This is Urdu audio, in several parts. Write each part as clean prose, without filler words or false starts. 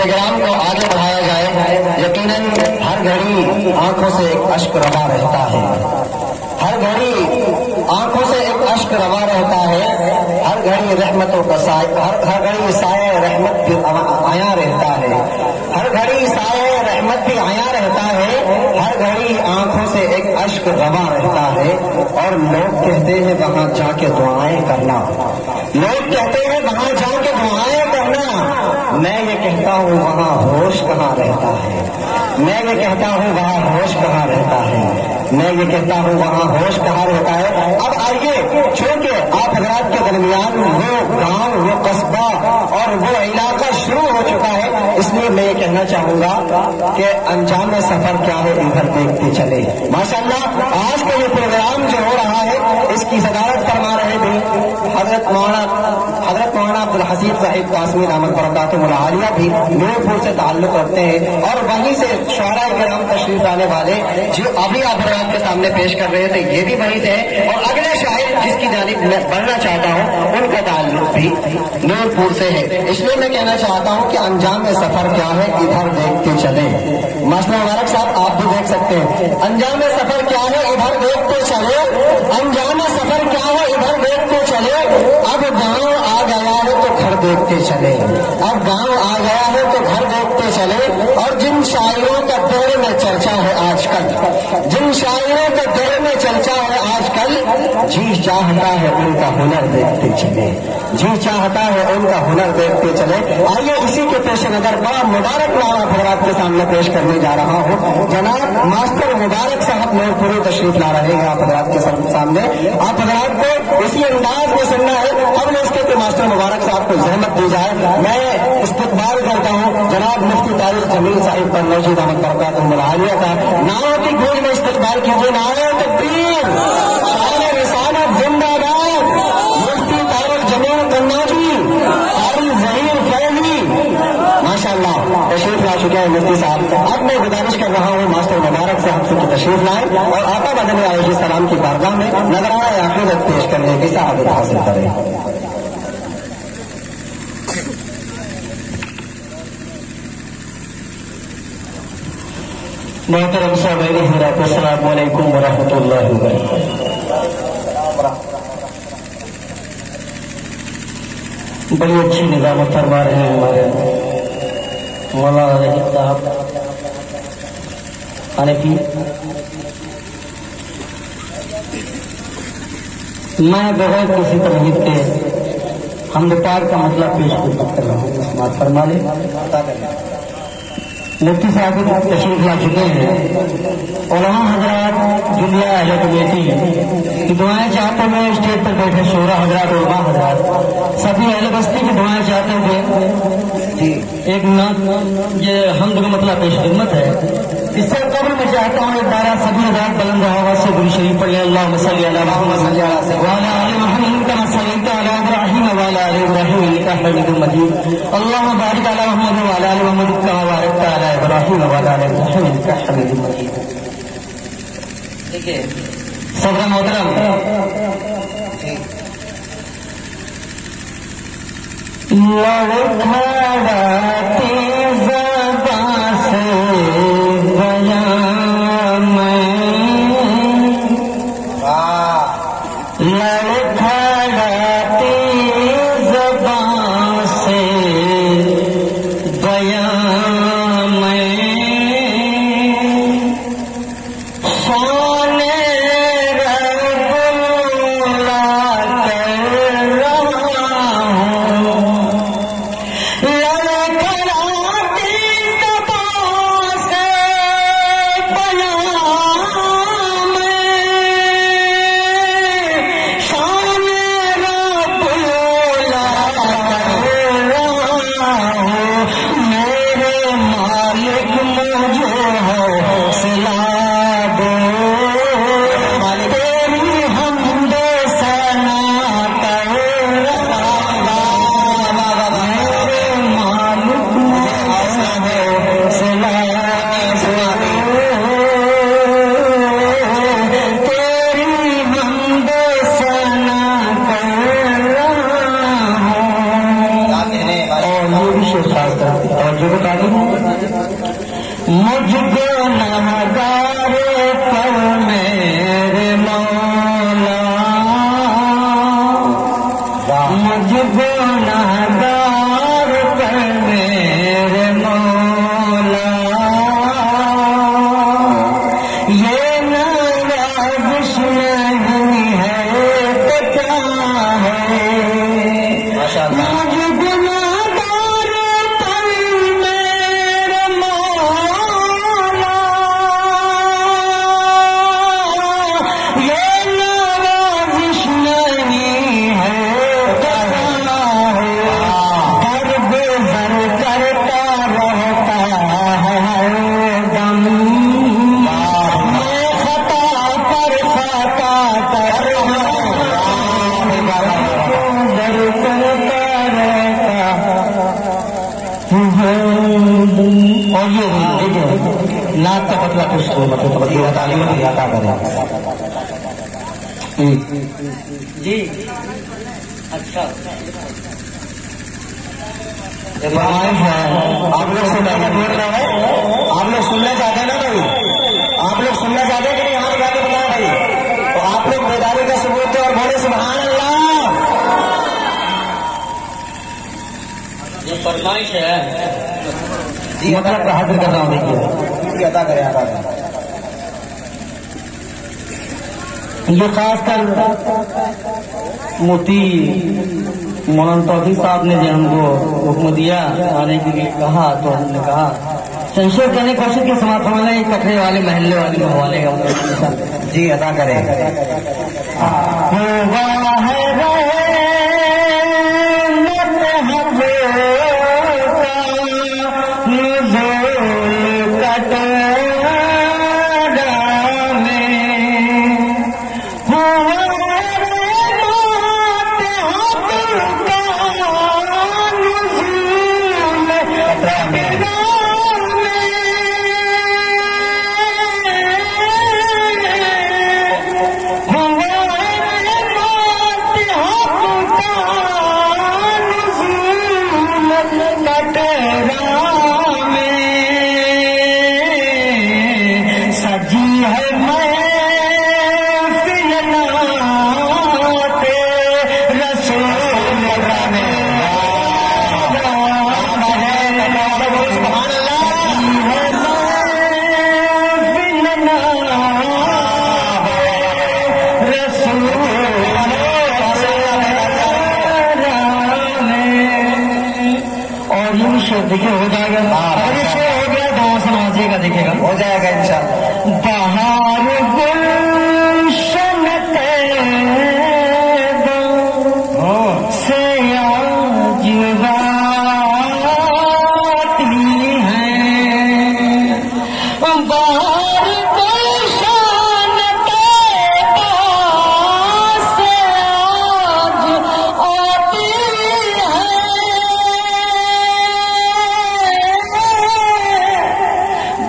پروگرام کو آگے بڑھایا جائے. یقیناً ہر گھڑی آنکھوں سے ایک اشک روا رہتا ہے، ہر گھڑی آنکھوں سے ایک اشک روا رہتا ہے، ہر گھڑی رحمتوں کا سایہ، ہر گھڑی سایہ رحمت بھی آیا رہتا ہے، ہر گھڑی سایہ رحمت بھی آیا رہتا ہے، ہر گھڑی آنکھوں سے ایک اشک روا رہتا ہے. اور لوگ کہتے ہیں وہاں جا کے دعائیں کرنا، لوگ کہتے ہیں وہاں جا کے دعائیں کرنا. میں یہ کہتا ہوں وہاں ہوش کہاں رہتا ہے، میں یہ کہتا ہوں وہاں ہوش کہاں رہتا ہے، میں یہ کہتا ہوں وہاں ہوش کہاں رہتا ہے. اب آئیے، چونکہ آپ حضرات کے درمیان وہ گاؤں، وہ قصبہ اور وہ علاقہ شروع ہو چکا ہے، اس لیے میں یہ کہنا چاہوں گا کہ انجام سفر کیا ہے ادھر دیکھتے چلے. ماشاءاللہ آج کا یہ پروگرام جو ہو رہا ہے اس کی صدارت فرما رہے تھے حضرت مولانا عبد الحسیب صاحب قاسمی دامت برکاتہ العالیہ، بھی نورپور سے تعلق رکھتے ہیں اور وہیں سے شعراء کرام تشریف لانے والے جو ابھی آپ حضرات کے سامنے پیش کر رہے تھے یہ بھی وہیں سے، اور اگلے شاعر جس کی جانب میں بڑھنا چاہتا ہوں ان کا تعلق بھی نورپور سے ہے. اس لیے میں کہنا چاہتا ہوں کہ انجام سفر کیا ہے ادھر دیکھتے چلے. ماسٹر مبارک صاحب آپ بھی دیکھ سکتے ہیں، انجام سفر کیا ہے ادھر دیکھتے چلے، انجام سفر کیا ہے ادھر دیکھتے چلے. اب گاؤں آ گیا ہے تو گھر دیکھتے چلے، اب گاؤں آ گیا ہے تو گھر دیکھتے چلے. اور جن شاعروں کا دور میں چرچا ہے آج کل، جن شاعروں کا دور میں چرچا ہے آج کل، جی چاہتا ہے ان کا ہنر دیکھتے چلے، جی چاہتا ہے ان کا ہنر دیکھتے چلے. آئیے اسی کے پیش نظر بڑا مبارک نام آپ حضرات کے سامنے پیش کرنے جا رہا ہوں. جناب ماسٹر مبارک صاحب نورپوری تشریف لا رہے ہیں آپ حضرات کے سامنے. آپ حضرات کو اسی انداز میں سننا ہے. اب میں اس کے کہ ماسٹر مبارک صاحب کو زحمت دی جائے. میں استقبال کرتا ہوں جناب مفتی تاریخ جمیل صاحب پر نوجود احمد برکاتہ العالیہ کا. نعرہ کی گونج میں استقبال کیجیے. نعرہ تکبیر، شان رسالت زندہ باد. مفتی تاریخ جمیل قنوجی، قاری ظہیر فیضی ماشاء اللہ تشریف لا چکے ہیں مفتی صاحب. اب میں گزارش کر رہا ہوں ماسٹر مبارک صاحب سے تشریف لائیں اور آقا مدنی علیہ السلام کی بارگاہ میں نذرانہ عقیدت پیش کرنے کی سعادت حاصل کریں. محترم سامعین حضرات السلام علیکم ورحمۃ اللہ وبرکاتہ. بڑی اچھی نظامت فرما رہے ہیں ہمارے مولانا رحیم صاحب حنفی. میں بغیر کسی تمہید کے حمد پاک کا مطلب پیش کر رہا ہوں. سماعت فرما لیں. مفتی صاحب تشریف لا چکے ہیں. علماء حضرات، جلیہ اہل کمیٹی کی دعائیں چاہتے ہوئے اسٹیج پر بیٹھے شعراء حضرات، علماء حضرات، سبھی اہل بستی کی دعائیں چاہتے ہوئے ایک یہ حمد کا مطلب پیش خدمت ہے. اس سے قبل میں چاہتا ہوں ایک بارہ سبھی حضرات بلند آواز سے گرو شریف پڑھ لیں. اللہم صلی علی محمد وعلی آل محمد کما صلیت علی ابراہیم وعلی آل ابراہیم انک حمید مجید. اللہم بارک علی محمد وعلی آل محمد کما بارکت علی ابراہیم وعلی آل ابراہیم انک حمید مجید. صدر محترم، لڑکھڑاتی زبان سے بیان میں، لڑکھڑاتی زبان سے بیان میں، شان رب اللہ کر رہا ہوں. لڑکھڑاتی گنہگار پر میرے مولا، مجھ گنہگار پر میرے مولا، یہ نوازش نہیں ہے تو کیا ہے؟ مجھ گنہگار پر میرے مولا، یہ نوازش نہیں ہے تو کیا ہے؟ در گزر کرتا رہتا ہے ہر دم، میں خطا پر خطا کر در کرتا رہتا ہے۔ اور یہ نعت کا مطلب اس کو مطلب تعلیم عطا کرے۔ جی اچھا فرمائش ہے، آپ لوگ سننا بول رہے ہیں، آپ لوگ سننا چاہتے ہیں نا بھائی، آپ لوگ سننا چاہتے ہیں کہ نہیں؟ ہاتھ جاتے بتائیں بھائی، تو آپ لوگ بیداری کا ثبوت دیں اور بولے سبحان اللہ۔ یہ فرمائش ہے جی، مطلب حاضر کر رہا ہوں، دیکھیے ادا کریں ادا کریں۔ یہ خاص کر مفتی مولانا توفیق صاحب نے جو ہم کو حکم دیا آنے کے لیے کہا، تو ہم نے کہا شنشور کرنے کی کوشش کی، سماعت ہونے یہ کٹرے والے محلے والے کے حوالے کا جی ادا کریں۔ دیکھیے ہو جائے گا، اگر اس سے ہو گیا تو سماجی کا دیکھے گا، ہو جائے گا انشاءاللہ۔ بہار گلشن طیبہ سے آج راتی ہے، بہار گلشن طیبہ سے آج آتی ہے،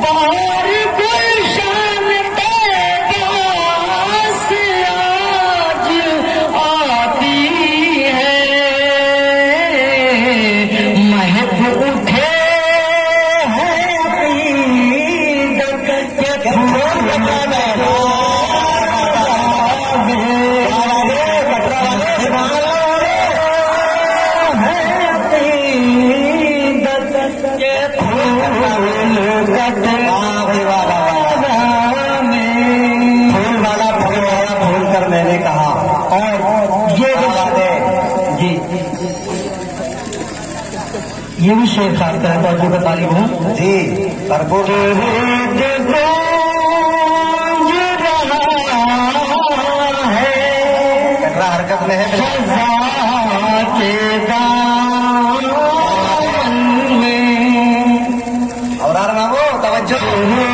بہار گلشن طیبہ سے آج آتی ہے، مہک اٹھے ہیں عقیدت کے پھول پھول کر میں نے کہا، اور یہ جی یہ بھی شعر خاص طرح توجہ کا طالب ہوں جی، بھرپور کٹرا حرکت میں ہے اور بابو توجہ ہے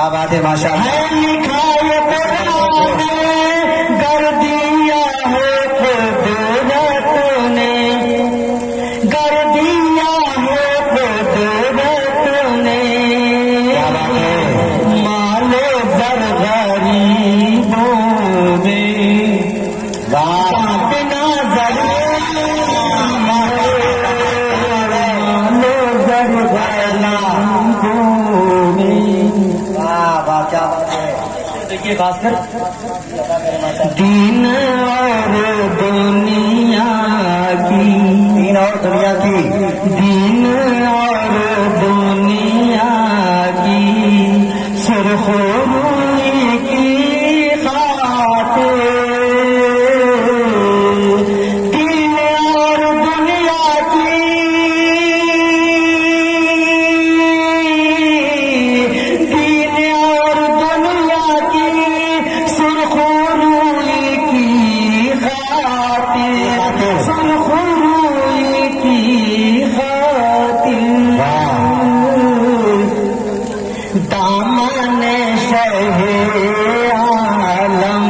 کیا بات ہے ماشاء اللہ. ہے لکھا یہ قرآن میں گر دیا ہے قدرت نے گر دیا ہے قدرت نے مال زر غریبوں میں اپنا زر مال زر غریبوں میں. کیا بات ہے. دیکھیے خاص کر دین اور دنیا کی دین اور دنیا کی دین اور دنیا کی سرخ روئی کی خاطر دین اور دنیا کی دین اور دنیا کی سرخ روئی کی خاطر سرخ روئی کی خاطر دامن شہ عالم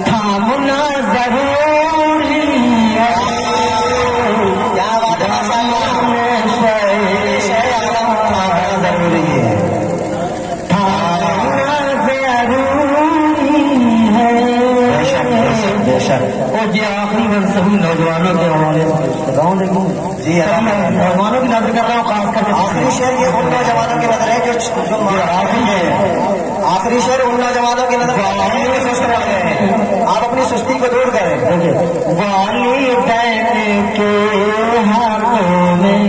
تھامنا ضروری ہے. کیا بات ہے ماشاء اللہ. دامن شہ عالم ضروری ہے. تھامنا ضروری ہے. بے شک. اور یہ آخری میں سبھی نوجوانوں کے حوالے سے گاؤں دیکھوں جی نوجوانوں کی نظر کر رہا ہوں خاص کر آخری شعر یہ ان نوجوانوں کی نظر ہے جو آخری ہے. آخری شعر ان نوجوانوں کی نظر سست پڑ گئے ہیں. آپ اپنی سستی کو دور کریں. والدین کے حق میں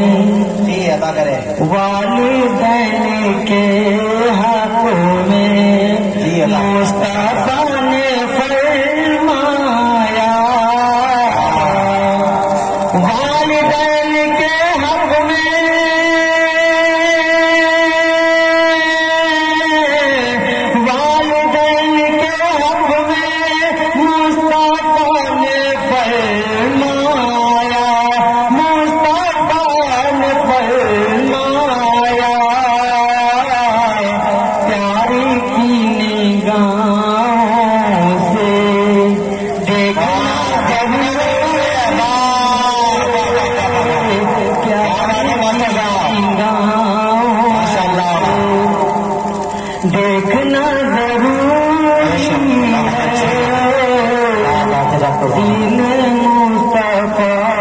جی عطا کریں. والدین کے حق میں جی اللہ. مصطفیٰ نے فرمایا والدین کے حق میں والدین کے حق میں مصطفیٰ نے فرمایا مصطفیٰ نے فرمایا پیاری کی نگاہوں سے دیکھنا دیکھنا ضروری ہے. دین مصطفیٰ